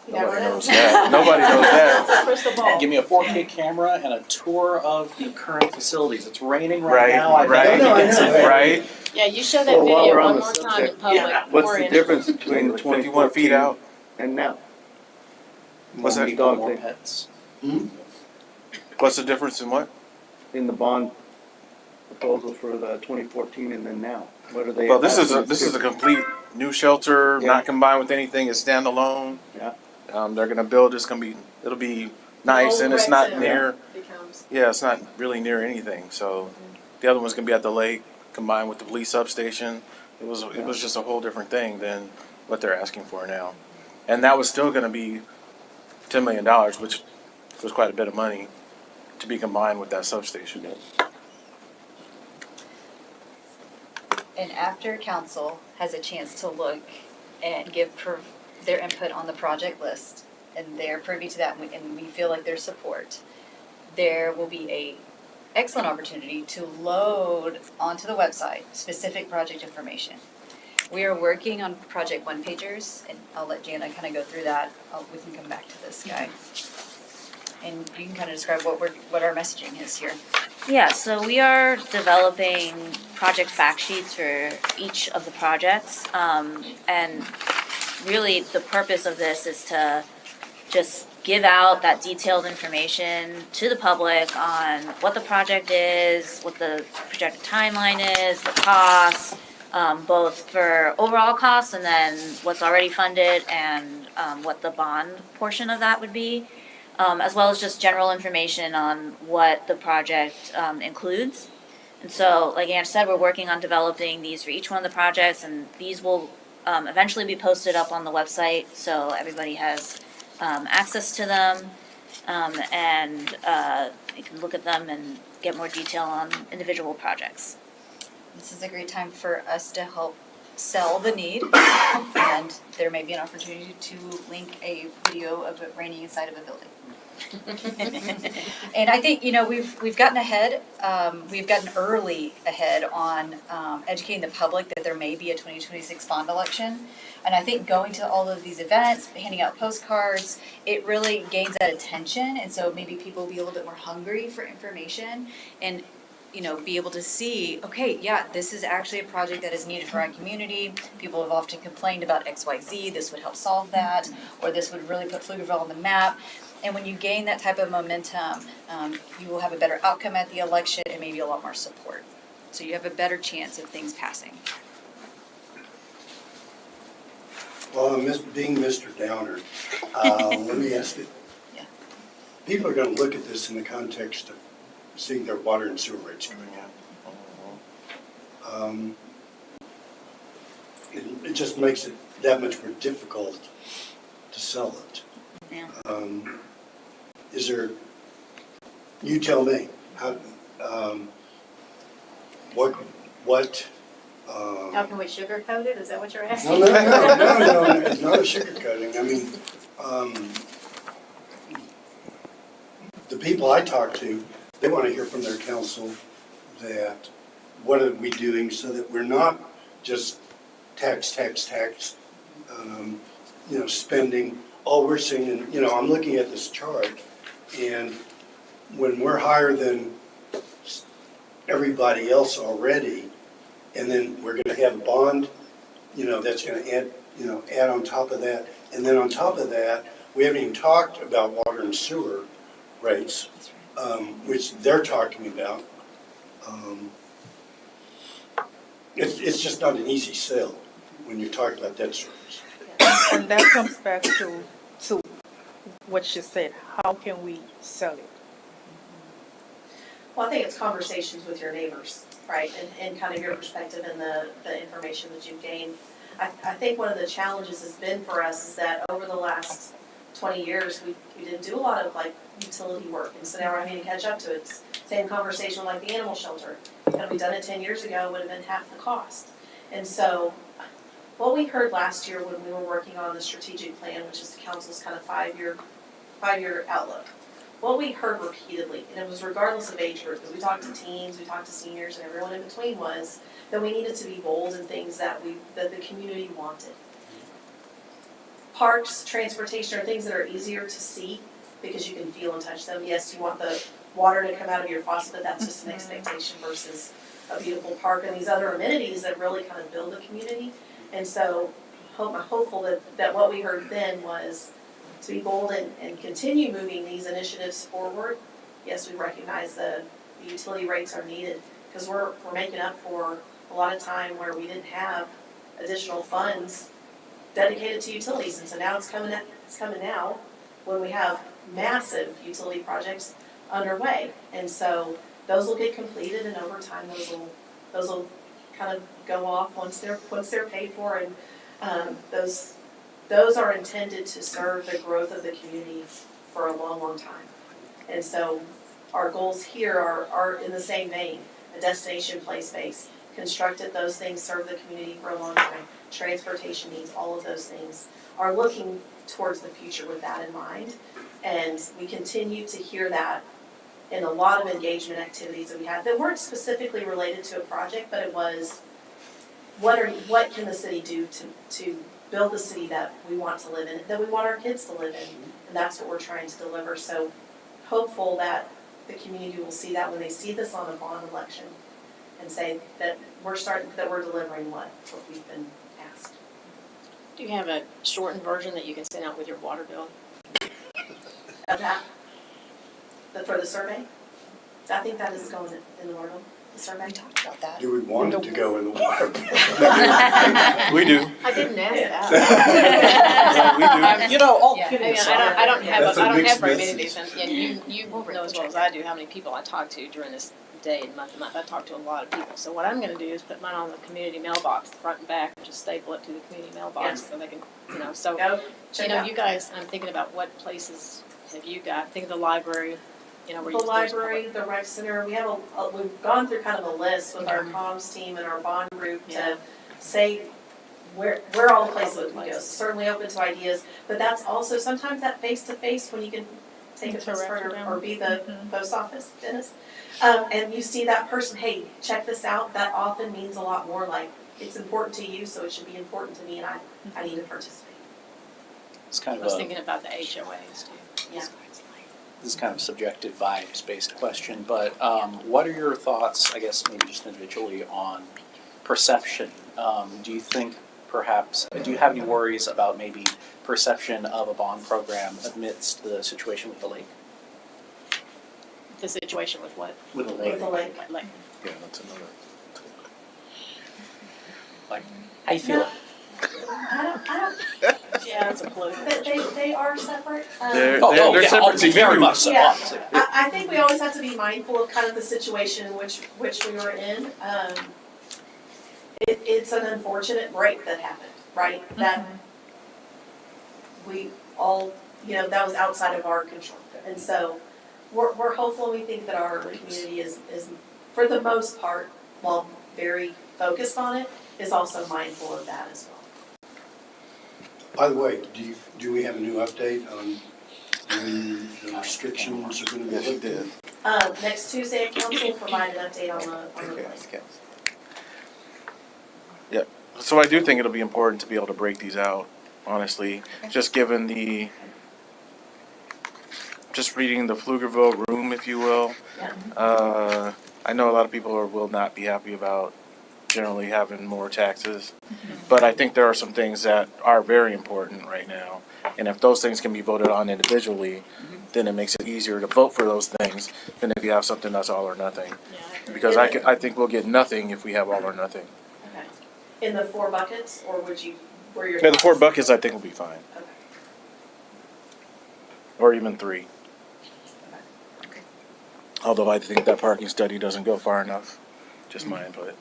You never nobody know. knows that. Nobody knows that. Crystal ball. Give me a 4K camera and a tour of the current facilities. It's raining right Right, now. I bet right, you can see it. right? Yeah, you show that Well, while video we're on one the more time in subject, public. What's More the interesting. difference between Like 51 feet 2014 out. and now? What's More that? people, Dog more thing. pets. Hmm? What's the difference in what? In the bond proposal for the 2014 and then now? What are they? Well, this asking us is to- a complete new shelter, Yeah. not combined with anything, it's standalone. Yeah. They're gonna build, it'll be nice, and it's not near, Becomes. yeah, it's not really near anything, so. The other one's gonna be at the lake, combined with the police substation. It was just a whole different thing than what they're asking for now. And that was still gonna be $10 million, which was quite a bit of money to be combined with that substation. And after council has a chance to look and give their input on the project list, and they're privy to that, and we feel like their support, there will be a excellent opportunity to load onto the website specific project information. We are working on project one-pagers, and I'll let Jana kind of go through that. We can come back to this guy. And you can kind of describe what our messaging is here. Yeah, so we are developing project fact sheets for each of the projects. And really, the purpose of this is to just give out that detailed information to the public on what the project is, what the projected timeline is, the costs, both for overall costs and then what's already funded and what the bond portion of that would be, as well as just general information on what the project includes. And so, like Ange said, we're working on developing these for each one of the projects, and these will eventually be posted up on the website so everybody has access to them, and you can look at them and get more detail on individual projects. This is a great time for us to help sell the need, and there may be an opportunity to link a video of it raining inside of a building. And I think, we've gotten ahead, we've gotten early ahead on educating the public that there may be a 2026 bond election. And I think going to all of these events, handing out postcards, it really gains that attention. And so maybe people will be a little bit more hungry for information and, be able to see, okay, yeah, this is actually a project that is needed for our community. People have often complained about XYZ, this would help solve that, or this would really put Pflugerville on the map. And when you gain that type of momentum, you will have a better outcome at the election and maybe a lot more support. So you have a better chance of things passing. Well, being Mr. Downer, let me ask you. Yeah. People are gonna look at this in the context of seeing their water and sewer rates going up. It just makes it that much more difficult to sell it. Yeah. Is there, you tell me, how, what, How can we sugarcoat it? Is that what you're no, asking? no, it's not a sugarcoating. I mean, the people I talk to, they want to hear from their council that what are we doing so that we're not just tax, spending. All we're seeing, I'm looking at this chart, and when we're higher than everybody else already, and then we're going to have a bond, that's going to add on top of that. And then on top of that, we haven't even talked about water and sewer rates, which they're talking about. It's just not an easy sell when you're talking about debt service. And that comes back to what you said, how can we sell it? Well, I think it's conversations with your neighbors, right, and kind of your perspective and the information that you've gained. I think one of the challenges has been for us is that over the last 20 years, we didn't do a lot of utility work, and so now we're having to catch up to it. Same conversation like the animal shelter. Had we done it 10 years ago, it would have been half the cost. And so what we heard last year when we were working on the strategic plan, which is the council's kind of five-year outlook, what we heard repeatedly, and it was regardless of age group, because we talked to teens, we talked to seniors, and everyone in between, was that we needed to be bold in things that the community wanted. Parks, transportation are things that are easier to see because you can feel and touch them. Yes, you want the water to come out of your faucet, but that's just an expectation versus a beautiful park and these other amenities that really kind of build a community. And so I'm hopeful that what we heard then was to be bold and continue moving these initiatives forward. Yes, we recognize the utility rates are needed because we're making up for a lot of time where we didn't have additional funds dedicated to utilities, and so now it's coming now when we have massive utility projects underway. And so those will get completed, and over time, those will kind of go off once they're paid for, and those are intended to serve the growth of the community for a long, long time. And so our goals here are in the same vein: a destination play space, constructed, those things serve the community for a long time. Transportation needs, all of those things are looking towards the future with that in mind. And we continue to hear that in a lot of engagement activities that we had that weren't specifically related to a project, but it was, what can the city do to build the city that we want to live in, that we want our kids to live in, and that's what we're trying to deliver. So hopeful that the community will see that when they see this on a bond election and say that we're delivering what we've been asked. Do you have a shortened version that you can send out with your water bill? Of that, for the survey, I think that is going in the portal, the survey. talked about that. You would want it to go in the water. We do. I didn't ask that. We do. You know, all Yeah, kidding I mean, aside. I don't That's a have mixed very many of message. these, and you know as well as I do how many people I talk to during this day and month to month. I talk to a lot of people. So what I'm gonna do is put mine on the community mailbox, front and back, and just staple it to the community mailbox Yes. so they can, so. Go, check You it know, out. you guys, I'm thinking about what places have you got? Think of the library, where The you. library, the rec center, we've gone through kind of a list with our comms team and our bond group Yeah. to say where all the places we go. Certainly open to ideas, but that's also sometimes that face-to-face when you can take a postcard or be the post office, Dennis. And you see that person, hey, check this out, that often means a lot more, like, it's important to you, so it should be important to me, and I need to participate. It's kind I of was a, thinking about the HOAs too. Yeah. this is kind of a subjective vibes-based question, but what are your thoughts, I guess maybe just individually, on perception? Do you think perhaps, do you have any worries about maybe perception of a bond program amidst the situation with the lake? The situation with what? With the With lake. the lake. Like, Yeah, that's another. Like, how you feeling? I yeah, it's a political. don't, they are separate. They're Yeah, separate to very you. much so, Yeah. obviously. I think we always have to be mindful of kind of the situation in which we were in. It's an unfortunate break that happened, right? That we all, that was outside of our control. And so we're hopeful, we think that our community is for the most part, while very focused on it, is also mindful of that as well. By the way, do we have a new update on when the restrictions are gonna be Yes, you lifted? did. Next Tuesday, council will provide an update on the lake. Yep. So I do think it'll be important to be able to break these out, honestly, just given just reading the Pflugerville room, if you will. Yeah. I know a lot of people will not be happy about generally having more taxes, but I think there are some things that are very important right now. And if those things can be voted on individually, then it makes it easier to vote for those things than if you have something that's all or nothing. Because I think we'll get nothing if we have all or nothing. Okay. In the 4 buckets, or were your Yeah, the 4 thoughts? buckets I think will be fine, Okay. or even 3. Although I think that parking study doesn't go far enough, just my input.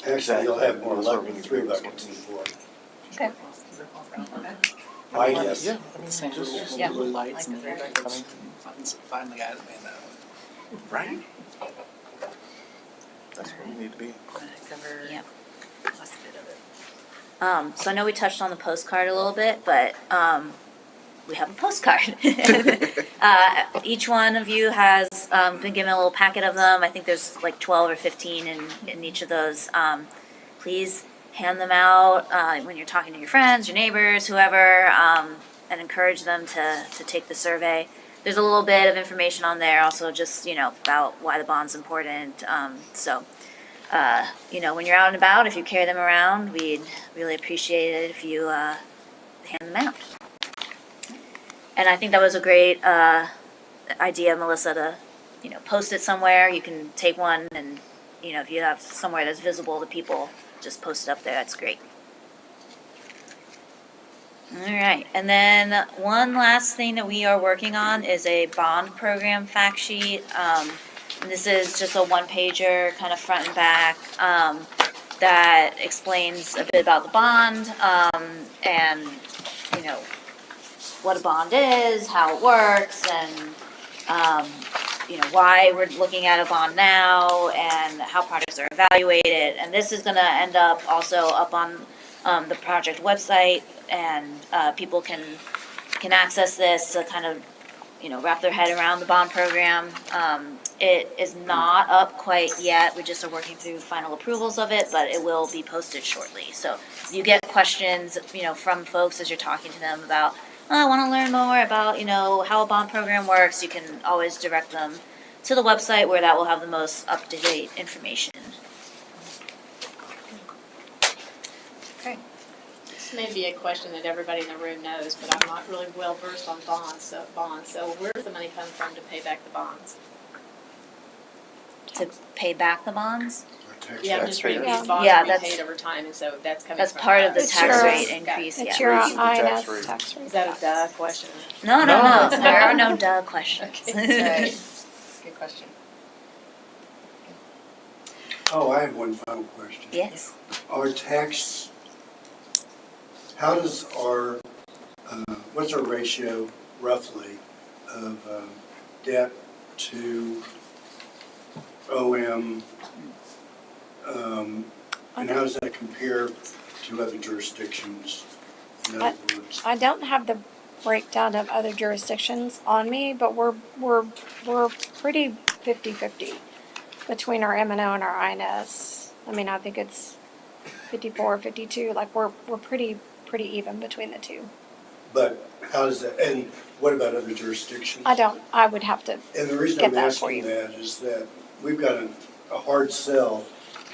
Actually, you'll have more luck with 3 buckets than 4. Okay. I guess. Yeah. Same little Yeah. blue lights and find the guy that made that one. Right? That's where we need to be. Yep. So I know we touched on the postcard a little bit, but we have a postcard. Each one of you has been given a little packet of them. I think there's like 12 or 15 in each of those. Please hand them out when you're talking to your friends, your neighbors, whoever, and encourage them to take the survey. There's a little bit of information on there also just, about why the bond's important. When you're out and about, if you carry them around, we'd really appreciate it if you hand them out. And I think that was a great idea, Melissa, to post it somewhere, you can take one and, if you have somewhere that's visible to people, just post it up there, that's great. All right, and then one last thing that we are working on is a bond program fact sheet. And this is just a one-pager, kind of front and back, that explains a bit about the bond, and, what a bond is, how it works, and, why we're looking at a bond now, and how projects are evaluated. And this is gonna end up also up on the project website, and people can access this to kind of, wrap their head around the bond program. It is not up quite yet, we just are working through final approvals of it, but it will be posted shortly. So if you get questions, from folks as you're talking to them about, I want to learn more about, how a bond program works, you can always direct them to the website where that will have the most up-to-date information. Okay. This may be a question that everybody in the room knows, but I'm not really well versed on bonds. So where does the money come from to pay back the bonds? To pay back the bonds, Yeah, I'm just reading Yeah. these bonds Yeah, to be that's- paid over time, and so that's coming that's from part of the us. It's tax your- rate Got it. increase, It's yeah. your Raising the tax INS rate. tax rate. Is that a duh question? No, No. there are no duh questions. Okay, sorry. Good question. Oh, I have one final question. Yes. Our tax, how does our, what's our ratio roughly of debt to OM? And how does that compare to other jurisdictions? In other words, I don't have the breakdown of other jurisdictions on me, but we're pretty 50-50 between our M&O and our INS. I mean, I think it's 54, 52, like we're pretty even between the two. but how does that, and what about other jurisdictions? I would have to, And the reason get I'm that for asking you. that is that we've got a hard sell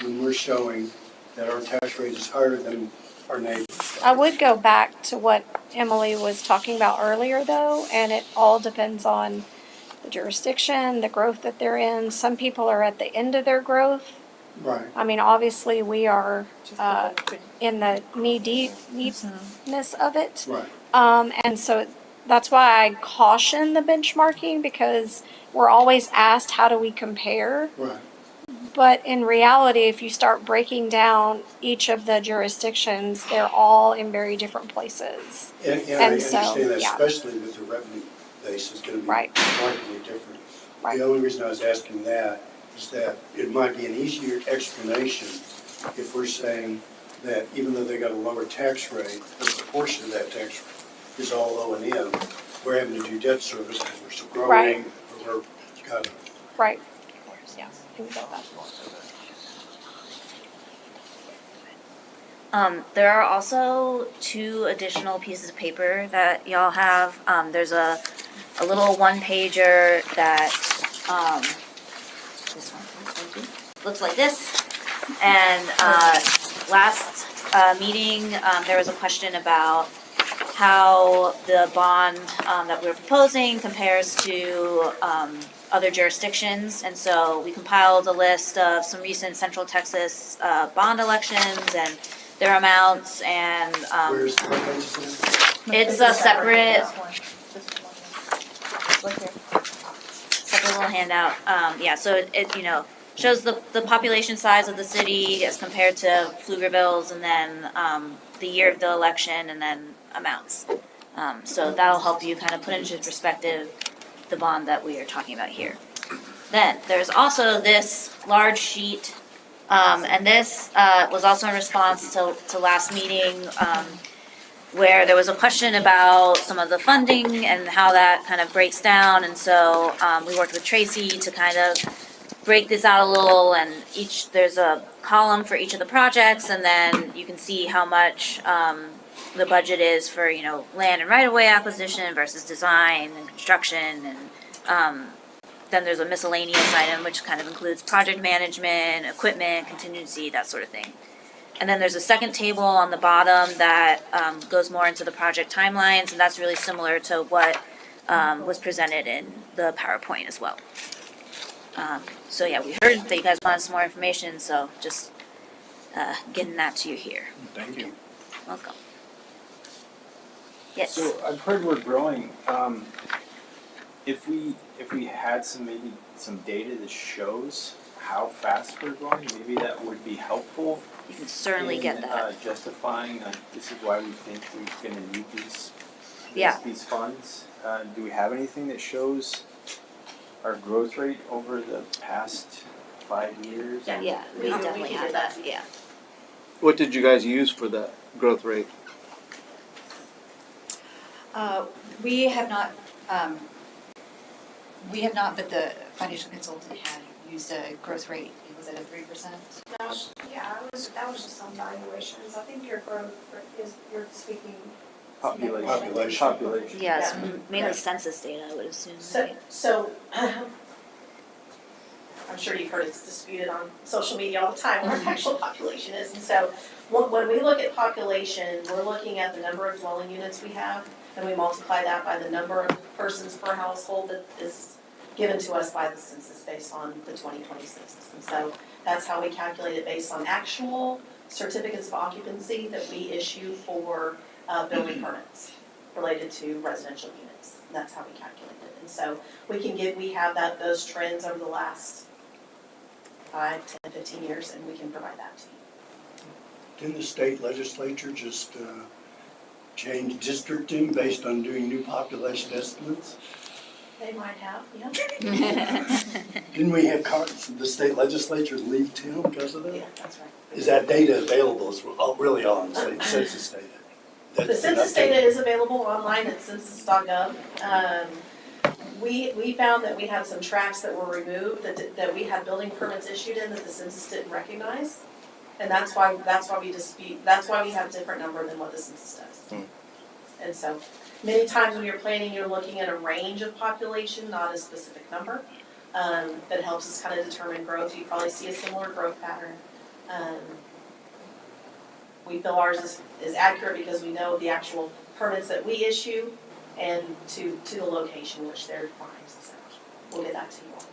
when we're showing that our tax rate is higher than our neighbors. I would go back to what Emily was talking about earlier though, and it all depends on the jurisdiction, the growth that they're in. Some people are at the end of their growth. Right. I mean, obviously, we are in the knee-deepness of it. Right. And so that's why I caution the benchmarking, because we're always asked, how do we compare? Right. But in reality, if you start breaking down each of the jurisdictions, they're all in very different places. And I And so, understand that, yeah. especially with the revenue base is gonna be Right. markedly different. Right. The only reason I was asking that is that it might be an easier explanation if we're saying that even though they got a lower tax rate, a proportion of that tax rate is all O&M. We're having to do debt service because we're still growing, Right. or we're got a Right. Yeah. you can go back. There are also 2 additional pieces of paper that y'all have. There's a little one-pager that, this one looks like this. And, last, meeting, there was a question about how the bond, that we're proposing compares to, other jurisdictions. And so we compiled a list of some recent Central Texas, bond elections and their amounts, and, where's the page is that? it's a separate, Look here. separate little handout. Yeah, so it shows the population size of the city as compared to Pflugerville's, and then, the year of the election, and then amounts. So that'll help you kind of put into perspective the bond that we are talking about here. Then, there's also this large sheet, and this, was also in response to last meeting, where there was a question about some of the funding and how that kind of breaks down. And so, we worked with Tracy to kind of break this out a little, and there's a column for each of the projects, and then you can see how much, the budget is for, land and right-of-way acquisition versus design and construction, and, then there's a miscellaneous item, which kind of includes project management, equipment, contingency, that sort of thing. And then there's a second table on the bottom that, goes more into the project timelines, and that's really similar to what, was presented in the PowerPoint as well. So yeah, we heard that you guys wanted some more information, so just getting that to you here. Thank you. Welcome. Yes. So I've heard we're growing. If we had maybe some data that shows how fast we're growing, maybe that would be helpful. You can certainly in, get that. Justifying this is why we think we're going to need these Yeah. these funds. Do we have anything that shows our growth rate over the past 5 years? Yeah, we We definitely can have get that. that. Yeah. What did you guys use for that growth rate? We have not, but the financial consultant had used a growth rate, was it a 3%? Yeah, that was just some valuations. I think your growth is, you're speaking. Population. Yeah, it's Yeah. mainly census data, I would assume. So, I'm sure you've heard it's disputed on social media all the time what our actual population is. And so, when we look at population, we're looking at the number of dwelling units we have, and we multiply that by the number of persons per household that is given to us by the census based on the 2020 census. And so, that's how we calculate it based on actual certificates of occupancy that we issue for building permits related to residential units. And that's how we calculate it. And so we have those trends over the last 5, 10, 15 years, and we can provide that to you. Didn't the state legislature just change districting based on doing new population estimates? They might have, yeah. Didn't we have the state legislature leave town because of that? Yeah, that's right. Is that data available? Is really on state census data? The census data is available online at census.gov. We found that we had some tracts that were removed, that we had building permits issued in that the census didn't recognize. And that's why we have a different number than what the census does. And so, many times when you're planning, you're looking at a range of population, not a specific number. That helps us kind of determine growth. You probably see a similar growth pattern. We feel ours is accurate because we know the actual permits that we issue and to the location which they're defined. So we'll get that to you all.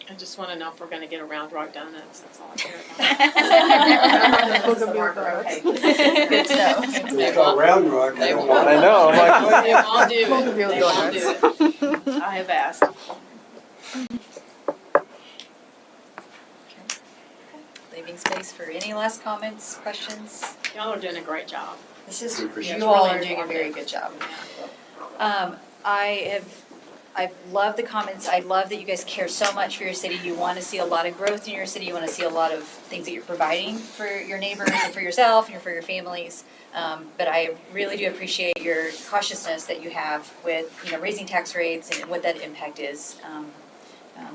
I just wanna know if we're gonna get a Round Rock Donuts, that's all I care about. Good to know. It's called Round Rock. They won't. I know, I'm like, what? They won't do it, they won't do it. I have asked. Leaving space for any last comments, questions? Y'all are doing a great job. This is, We appreciate you it. all It's are really doing a very informative. good job. I've loved the comments. I love that you guys care so much for your city. You want to see a lot of growth in your city. You want to see a lot of things that you're providing for your neighbors and for yourself and for your families. But I really do appreciate your cautiousness that you have with, raising tax rates and what that impact is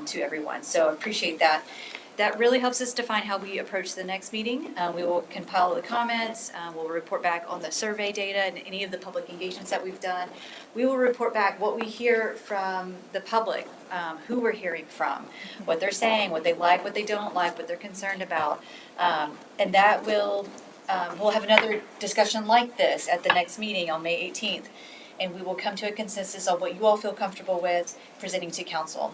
to everyone. So I appreciate that. That really helps us define how we approach the next meeting. We will compile the comments, we'll report back on the survey data and any of the public engagements that we've done. We will report back what we hear from the public, who we're hearing from, what they're saying, what they like, what they don't like, what they're concerned about. And that we'll have another discussion like this at the next meeting on May 18th. And we will come to a consensus on what you all feel comfortable with presenting to council.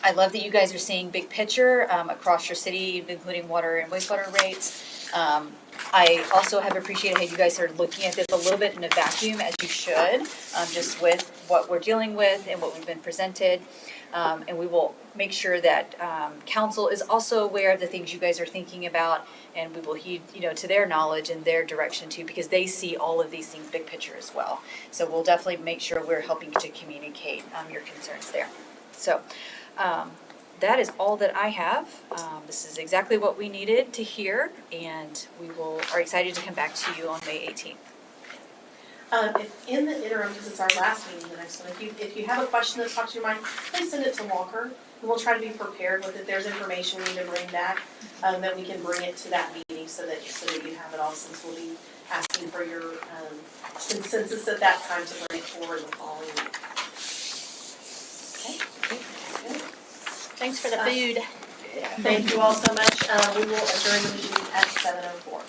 I love that you guys are seeing big picture across your city, including water and wastewater rates. I also have appreciated how you guys are looking at this a little bit in a vacuum, as you should, just with what we're dealing with and what we've been presented. And we will make sure that council is also aware of the things you guys are thinking about, and we will heed, to their knowledge and their direction too, because they see all of these things big picture as well. So we'll definitely make sure we're helping to communicate your concerns there. So. That is all that I have. This is exactly what we needed to hear, and we are excited to come back to you on May 18th. If in the interim, because it's our last meeting, the next one, if you have a question that pops to your mind, please send it to Walker, and we'll try to be prepared with it. There's information we need to bring back, that we can bring it to that meeting so that you have it all, since we'll be asking for your consensus at that time to bring it forward the following week. Okay. Good. Thanks for the food. Thank you all so much. We will adjourn the meeting at 7:04.